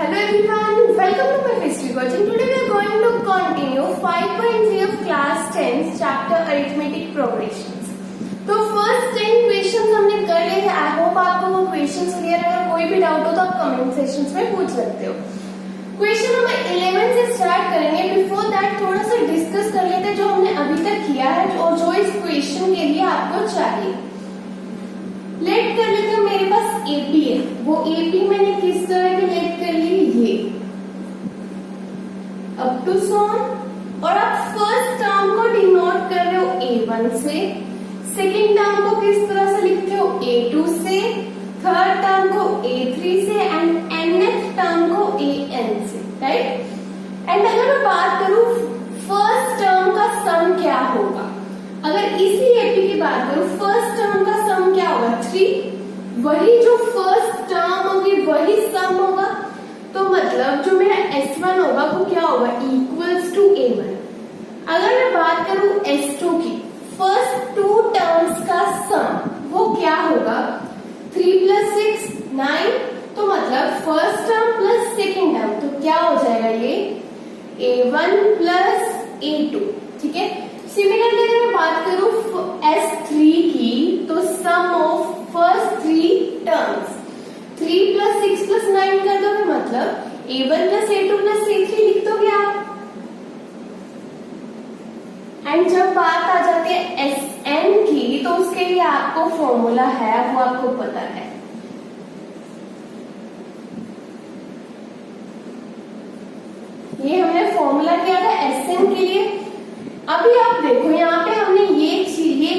Hello everyone, welcome to my history coaching. Today we are going to continue 5.3 of class 10 chapter arithmetic progressions. तो first 10 questions हमने कर लिए हैं. I hope आपको वो questions clear है. अगर कोई भी डाउट हो तो आप कमेंट सेक्शंस में पूछ सकते हो. क्वेश्चन नंबर 11 से स्टार्ट करेंगे. बिफोर दैट थोड़ा सा डिस्कस कर लेते हैं जो हमने अभी तक किया है और जो इस क्वेश्चन के लिए आपको चाहिए. लेट कर लेते हैं. मेरे पास एपी है. वो एपी मैंने किस तरह की लेट कर ली, ये अप टू सॉन. और आप फर्स्ट टर्म को डिनोट कर रहे हो A1 से, सेकेंड टर्म को किस तरह से लिखते हो A2 से, थर्ड टर्म को A3 से एंड nth टर्म को AN से, राइट. एंड अगर मैं बात करूं फर्स्ट टर्म का सम क्या होगा, अगर इसी एपी की बात करूं फर्स्ट टर्म का सम क्या होगा 3. वही जो फर्स्ट टर्म होगी वही सम होगा. तो मतलब जो मेरा S1 होगा वो क्या होगा इक्वल्स टू A1. अगर मैं बात करूं S2 की, फर्स्ट टू टर्म्स का सम वो क्या होगा 3 + 6 9. तो मतलब first term plus second term तो क्या हो जाएगा ये A1 + A2. ठीक है. सिमिलरली अगर मैं बात करूं S3 की तो सम ऑफ फर्स्ट 3 टर्म्स 3 + 6 + 9 कर दोगे मतलब A1 + A2 + A3 लिख दोगे आप. एंड जब बात आ जाती है Sn की तो उसके लिए आपको फॉर्मूला है, वो आपको पता है. ये हमने फॉर्मूला किया था Sn के लिए. अभी आप देखो यहाँ पे हमने ये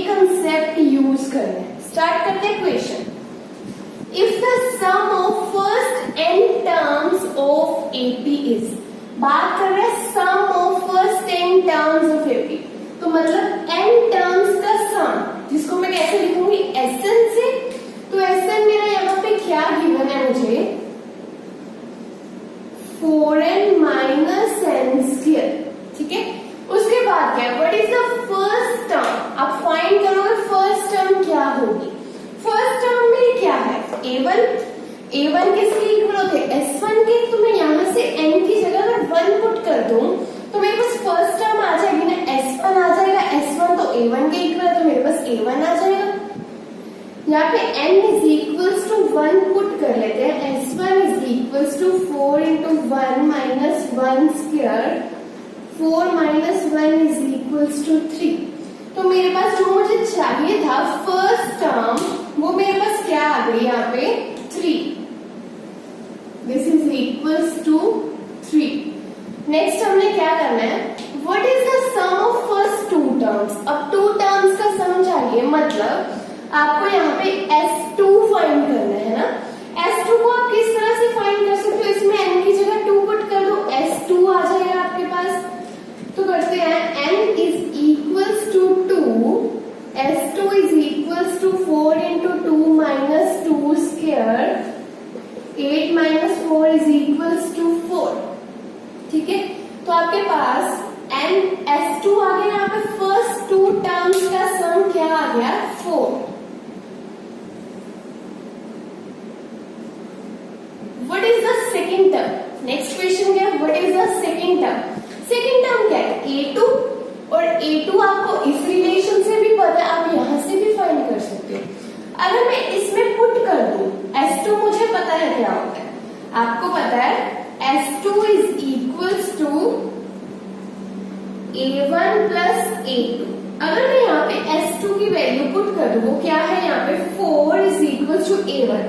कंसेप्ट यूज करना है. स्टार्ट करते हैं question. If the sum of first n terms of AP is, बात कर रहे हैं sum of first n terms of AP. तो मतलब n टर्म्स का सम जिसको मैं कैसे लिखूंगी Sn से. तो Sn मेरा यहाँ पे क्या गिवन है मुझे 4n - n². ठीक है. उसके बाद क्या what is the first term, आप फाइंड करोगे फर्स्ट टर्म क्या होगी. फर्स्ट टर्म में क्या है A1 किसके इक्वल होते हैं S1 के. तो मैं यहाँ से n की जगह अगर 1 पुट कर दूं तो मेरे पास फर्स्ट टर्म आ जाएगी ना S1 आ जाएगा. S1 तो A1 के इक्वल है तो मेरे पास A1 आ जाएगा. यहाँ पे n = 1 पुट कर लेते हैं. S1 = 4 × 1 - 1². 4 - 1 = 3. तो मेरे पास जो मुझे चाहिए था फर्स्ट टर्म वो मेरे पास क्या आ गई यहाँ पे 3. This is equals to 3. Next हमने क्या करना है what is the sum of first 2 terms. अब 2 टर्म्स का सम चाहिए मतलब आपको यहाँ पे S2 फाइंड करना है ना. S2 को आप किस तरह से फाइंड कर सकते हो, इसमें n की जगह 2 पुट कर दो S2 आ जाएगा आपके पास. तो करते हैं n = 2. S2 = 4 × 2 - 2². 8 - 4 = 4. ठीक है. तो आपके पास S2 आ गया. यहाँ पे फर्स्ट 2 टर्म्स का सम क्या आ गया 4. What is the second term. Next question क्या है what is the second term. Second term क्या है A2. और A2 आपको इस रिलेशन से भी पता है, आप यहां से भी फाइंड कर सकते हो. अगर मैं इसमें पुट कर दूं S2 मुझे पता है क्या होता है, आपको पता है S2 = A1 + A2. अगर मैं यहाँ पे S2 की वैल्यू पुट कर दूं वो क्या है यहाँ पे 4 = A1.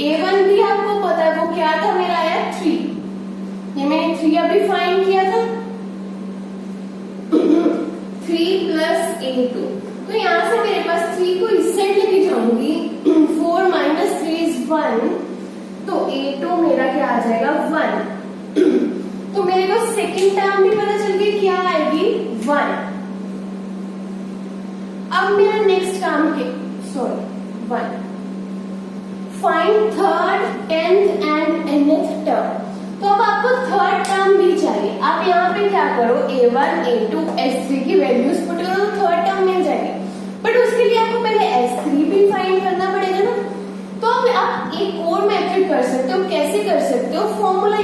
A1 भी आपको पता है वो क्या था मेरा आया 3. ये मैंने 3 अभी फाइंड किया था 3 + A2. तो यहाँ से मेरे पास 3 को इस साइड लेके जाऊंगी 4 - 3 = 1. तो A2 मेरा क्या आ जाएगा 1. तो मेरे को सेकेंड टर्म भी पता चल गई क्या आएगी 1. अब मेरा नेक्स्ट काम के 1 find third 10th and nth term. तो अब आपको थर्ड टर्म भी चाहिए. आप यहाँ पे क्या करो A1 A2 S3 की वैल्यूज पुट करो तो थर्ड टर्म मिल जाएगी. बट उसके लिए आपको पहले S3 भी फाइंड करना पड़ेगा ना. तो अब आप एक और मेथड कर सकते हो. कैसे कर सकते हो, formula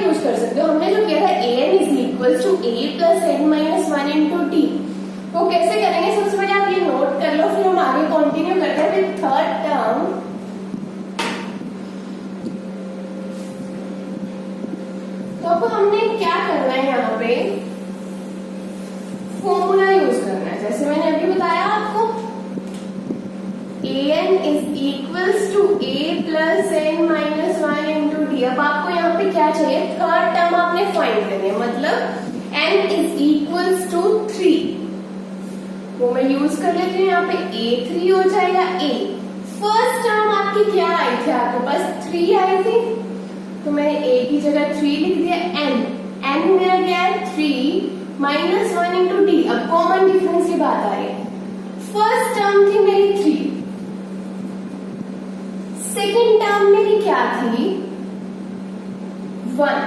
a plus n minus one into D. वो कैसे करेंगे, सबसे पहले आप ये नोट कर लो, फिर हम आगे कंटिन्यू करते हैं विद थर्ड टर्म। तो अब हमने क्या करना है, यहाँ पे फॉर्मूला यूज करना है। जैसे मैंने अभी बताया आपको, an is equals to a plus n minus one into d. अब आपको यहाँ पे क्या चाहिए, थर्ड टर्म आपने फाइंड करनी है, मतलब n इज इक्वल्स टू 3। वो मैं यूज कर लेती हूँ, यहाँ पे a3 हो जाएगा a। फर्स्ट टर्म आपकी क्या आई थी, आपके पास 3 आई थी, तो मैंने a की जगह 3 लिख दिया। n मेरा क्या है 3 माइनस वन इंटू डी। अब कॉमन डिफरेंस की बात आ रही है, फर्स्ट टर्म थी मेरी 3, सेकेंड टर्म मेरी क्या थी 1।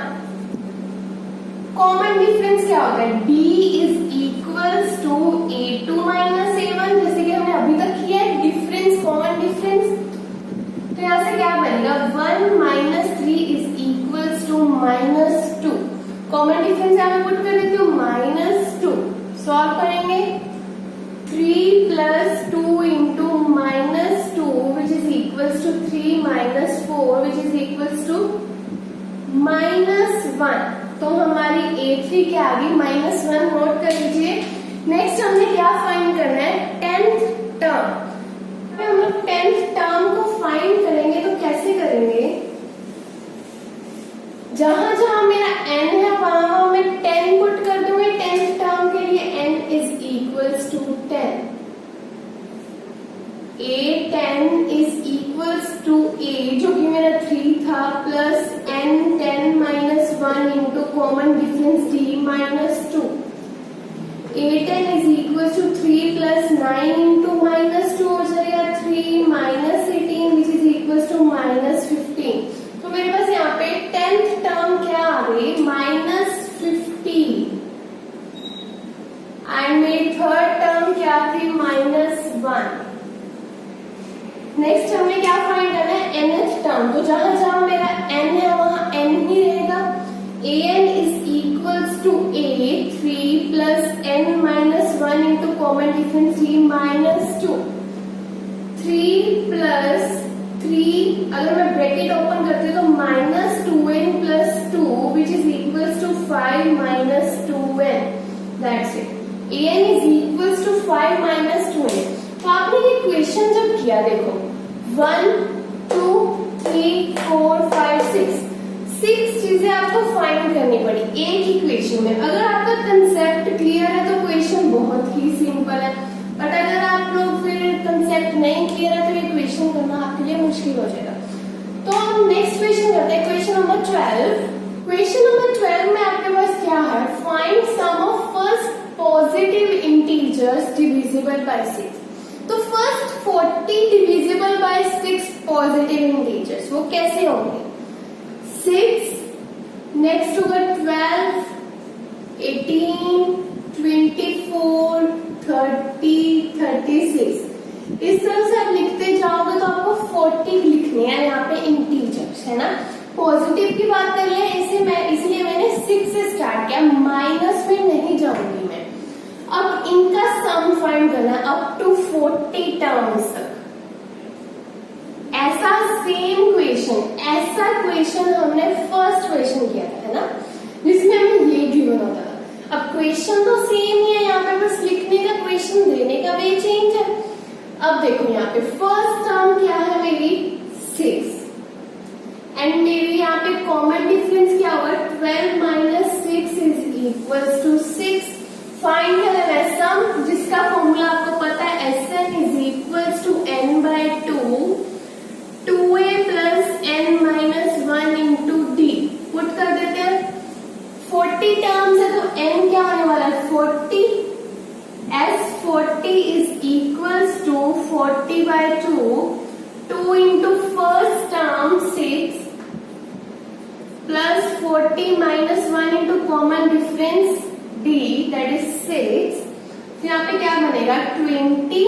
कॉमन डिफरेंस क्या होता है, b is equals to a2 minus a1, जैसे कि हमने अभी तक किया है डिफरेंस, कॉमन डिफरेंस। तो यहां से क्या बनेगा, 1 minus 3 is equals to minus 2। Common difference यहां पे पुट कर देती हूँ -2। सॉल्व करेंगे, 3 plus 2 into -2 which is equals to 3 minus 4 which is equals to -1। तो हमारी a3 क्या आ गई -1, नोट कर लीजिए। नेक्स्ट हमने क्या फाइंड करना है, 10th टर्म। हम लोग 10th टर्म को फाइंड करेंगे, तो कैसे करेंगे, जहां जहां मेरा n है वहां मैं 10 पुट कर दूंगी। 10th टर्म के लिए n is equals to 10, a10 is equals to a जो कि मेरा 3 था, plus n 10 minus 1 into common difference d minus 2। a10 is equals to 3 plus 9 into -2 हो जाएगा 3 minus 18 which is equals to -15। तो मेरे पास यहाँ पे 10th टर्म क्या आ गई -15, एंड मेरी थर्ड टर्म क्या थी -1। नेक्स्ट हमने क्या फाइंड करना है, nth टर्म। तो जहां जहां मेरा n है वहां n ही रहेगा। an is equals to a3 plus n minus 1 into common difference d minus 2। 3 plus 3, अगर मैं ब्रैकेट ओपन करती हूँ तो -2n plus 2 which is equals to 5 minus 2n। That's it, an is equals to 5 minus 2n। तो आपने ये question जब किया, देखो 1 2 3 4 5 6 चीजें आपको फाइंड करनी पड़ी एक ही क्वेश्चन में। अगर आपका कंसेप्ट क्लियर है तो क्वेश्चन बहुत ही सिंपल है, बट अगर आप लोग फिर कंसेप्ट नहीं क्लियर है तो ये क्वेश्चन करना आपके लिए मुश्किल हो जाएगा। तो हम नेक्स्ट क्वेश्चन करते हैं, क्वेश्चन नंबर 12। क्वेश्चन नंबर 12 में आपके पास क्या है, find sum of first positive integers divisible by 6। तो first 40 divisible by 6 positive integers वो कैसे होंगे, 6, नेक्स्ट होगा 12, 18, 24, 30, 36। इस तरह से आप लिखते जाओगे तो आपको 40 लिखने हैं यहाँ पे इंटीजर्स, है ना। पॉजिटिव की बात कर ले, इसलिए मैंने 6 से स्टार्ट किया, माइनस में नहीं जाऊंगी मैं। अब इनका सम फाइंड करना है अप टू 40 टर्म्स तक। ऐसा सेम क्वेश्चन, ऐसा क्वेश्चन हमने फर्स्ट क्वेश्चन किया था, है ना, जिसमें हमें ये गिवन होता था। अब क्वेश्चन तो सेम ही है, यहाँ पे बस लिखने का, क्वेश्चन देने का वे चेंज है। अब देखो यहाँ पे फर्स्ट टर्म क्या है मेरी 6, एंड मेरी यहाँ पे कॉमन डिफरेंस क्या होगा, 12 minus 6 is equals to 6। Find करना है सम, जिसका फॉर्मूला आपको पता है, Sn is equals to n by 2, 2a plus n minus 1 into d. Put कर देते हैं, 40 टर्म्स है तो n क्या होने वाला है 40, S40 is equals to 40 by 2, 2 into first term 6 plus 40 minus 1 into common difference d, that is 6। यहाँ पे क्या बनेगा 20,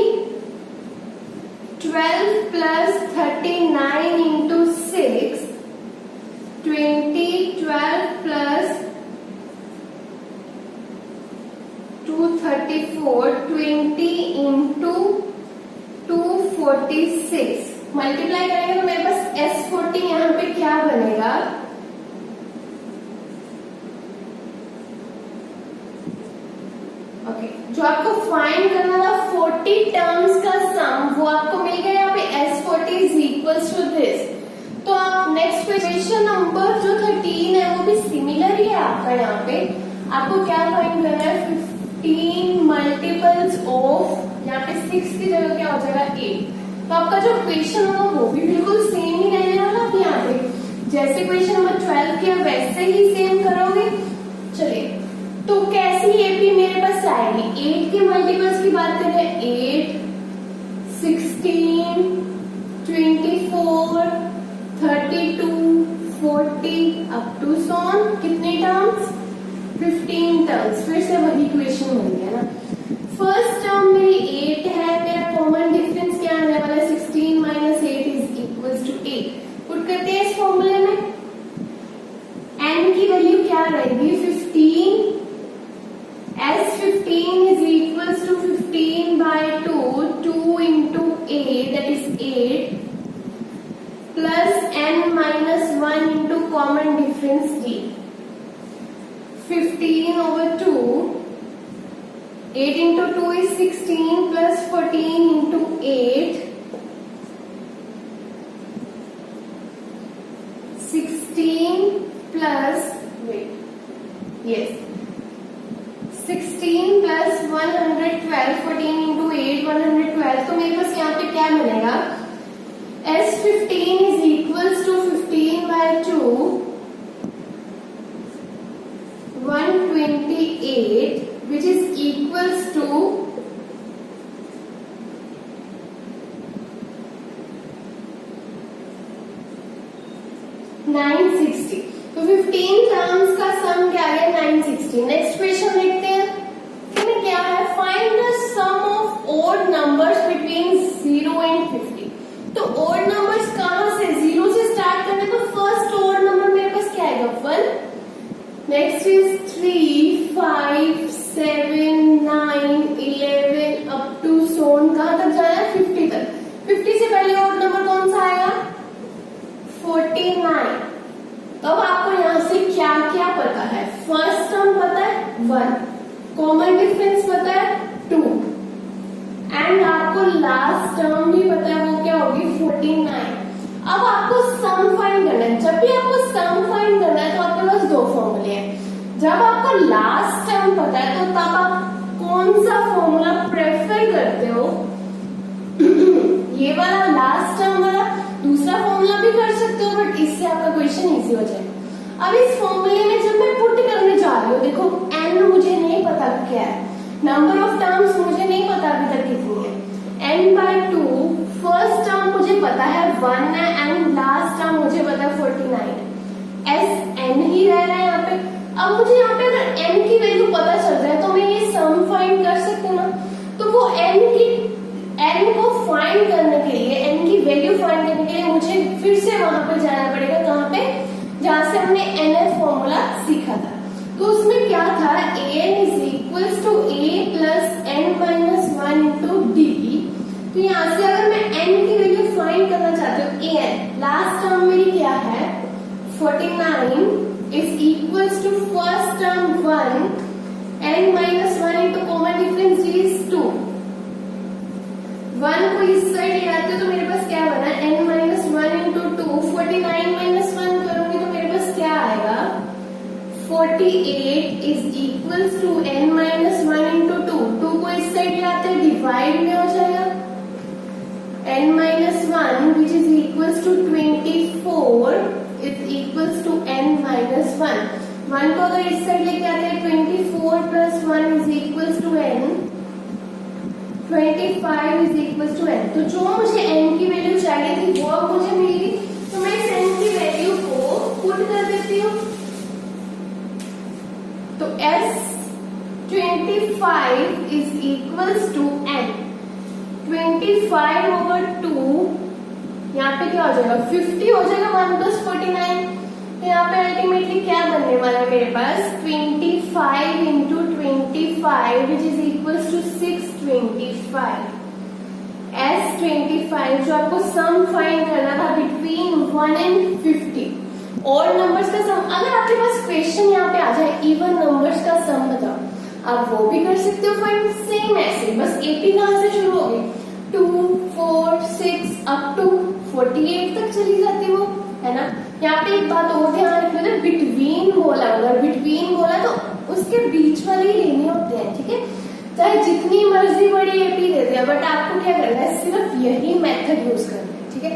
12 plus 39 into 6, 20, 12 plus 34, 20 into 246 multiply करेंगे तो मेरे पास S14 यहाँ पे क्या बनेगा, ओके जो आपको फाइंड करना था 40 टर्म्स का सम वो आपको मिल गया यहाँ पे S40 is equals to this. तो आप नेक्स्ट क्वेश्चन नंबर जो 13 है वो भी सिमिलर ही है आपका। यहाँ पे आपको क्या फाइंड करना है, 15 मल्टीपल्स ऑफ, यहाँ पे 6 की जगह क्या हो जाएगा 8। तो आपका जो क्वेश्चन होगा वो भी बिल्कुल सेम ही रहने वाला। आप यहाँ पे जैसे क्वेश्चन नंबर 12 किया वैसे ही सेम करोगे। चलिए तो कैसी एपी मेरे पास आएगी, 8 के मल्टीपल्स की बात करें, 8, 16, 24, 32, 40 अप टू सॉन कितने टर्म्स, 15 टर्म्स। फिर से वही क्वेश्चन बन गया ना। फर्स्ट टर्म मेरी 8 है, मेरा कॉमन डिफरेंस क्या आने वाला है, 16 minus 8 is equals to 8। Put करते हैं इस फॉर्मूले में, n की वैल्यू क्या रहेगी 15, S15 is equals to 15 by 2, 2 into 8 that is 8 plus n minus 1 into common difference d, 15 over 2, 8 into 2 is 16 plus 14 into 8, 16 plus, wait, yes, 16 plus 112, 14 into 8, 112। तो मेरे पास यहाँ पे क्या मिलेगा, S15 is equals to 15 by 2, 128 which is equals to 960। तो 15 terms का सम क्या आ गया 960। नेक्स्ट क्वेश्चन देखते हैं, इसमें क्या है, find the sum of odd numbers between 0 and 50। तो ऑड नंबर्स कहां से, 0 से स्टार्ट करें तो फर्स्ट ऑड नंबर मेरे पास क्या आएगा 1, नेक्स्ट इज 3, 5, 7, 9, 11 अप टू सोन, कहां तक जाना है 50 तक। 50 से पहले ऑड नंबर कौन सा आएगा 49। तो अब आपको यहाँ से क्या क्या पता है, फर्स्ट टर्म पता है 1, कॉमन डिफरेंस पता है 2 एंड आपको लास्ट टर्म भी पता है वो क्या होगी 49। अब आपको सम फाइंड करना है। जब भी आपको सम फाइंड करना है तो आपके पास दो फॉर्मूले हैं। जब आपको लास्ट टर्म पता है तो तब आप कौन सा फॉर्मूला प्रेफर करते हो, ये वाला लास्ट टर्म वाला, दूसरा फॉर्मूला भी कर सकते हो बट इससे आपका क्वेश्चन इजी हो जाएगा। अब इस फॉर्मूले में जब मैं पुट करने जा रही हूँ, देखो n मुझे नहीं पता क्या है, नंबर ऑफ टर्म्स मुझे नहीं पता अभी तक कितनी है, n by 2, फर्स्ट टर्म मुझे पता है 1 है एंड लास्ट टर्म मुझे पता है 49, s n ही रह रहा है यहाँ पे। अब मुझे यहाँ पे अगर n की वैल्यू पता चल जाए तो मैं ये सम फाइंड कर सकती हूँ ना। तो वो n को फाइंड करने के लिए, n की वैल्यू फाइंड करने के लिए मुझे फिर से वहां पे जाना पड़ेगा, कहाँ पे, जहां से हमने nth फॉर्मूला सीखा था। तो उसमें क्या था, an is equals to a plus n minus 1 into d. तो यहाँ से अगर मैं n की वैल्यू फाइंड करना चाहती हूँ, an लास्ट टर्म मेरी क्या है 49 is equals to first term 1, n minus 1 into common difference is 2। 1 को इस साइड ले आते हो तो मेरे पास क्या बना, n माइनस 1 इंटू 2, 49 माइनस 1 करूंगी तो मेरे पास क्या आएगा 48 is equals to n minus 1 into 2। 2 को इस साइड ले आते हैं, डिवाइड में हो जाएगा, n minus 1 which is equals to 24 is equals to n minus 1। 1 को अगर इस साइड लेके आते हैं 24 plus 1 is equals to n, 25 is equals to n। तो जो मुझे n की वैल्यू चाहिए थी वो अब मुझे मिली, तो मैं इस n की वैल्यू को पुट कर देती हूँ। तो S25 is equals to n, 25 over 2, यहाँ पे क्या हो जाएगा 50 हो जाएगा, 1 प्लस 49। तो यहाँ पे अल्टीमेटली क्या बनने वाला है मेरे पास 25 into 25 25 which is equals to 625 S25 जो आपको सम फाइंड करना था बिटवीन 1 and 50 और नंबर्स का सम। अगर आपके पास क्वेश्चन यहाँ पे आ जाए इवन नंबर्स का सम बताओ आप वो भी कर सकते हो फाइंड सेम ऐसे बस 80 कहाँ से शुरू होगी 2 4 6 अप टू 48 तक चली जाती वो है ना। यहाँ पे एक बात और ध्यान रखना बिटवीन बोला अगर बिटवीन बोला तो उसके बीच वाले ही लेने होते हैं ठीक है चाहे जितनी मर्जी बड़ी एपी दे दे बट आपको क्या करना है सिर्फ यही मेथड यूज करना है ठीक है।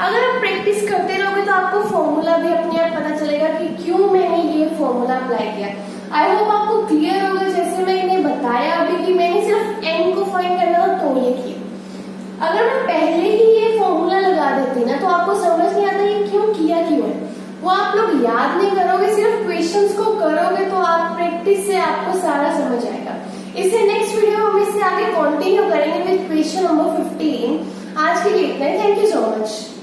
अगर आप प्रैक्टिस करते रहोगे तो आपको फॉर्मूला भी अपने आप पता चलेगा कि क्यों मैंने ये फॉर्मूला अप्लाई किया। आई होप आपको क्लियर होगा जैसे मैंने बताया अभी कि मैंने सिर्फ n को फाइंड करना था तो ये किया। अगर मैं पहले ही ये फॉर्मूला लगा देती ना तो आपको समझ नहीं आता ये क्यों किया क्यों है वो आप लोग याद नहीं करोगे सिर्फ क्वेश्चंस को करोगे तो आप प्रैक्टिस से आपको सारा समझ आएगा। इसे नेक्स्ट वीडियो हम इससे आगे कंटिन्यू करेंगे विद क्वेश्चन नंबर 15। आज के लिए इतना ही। Thank you so much.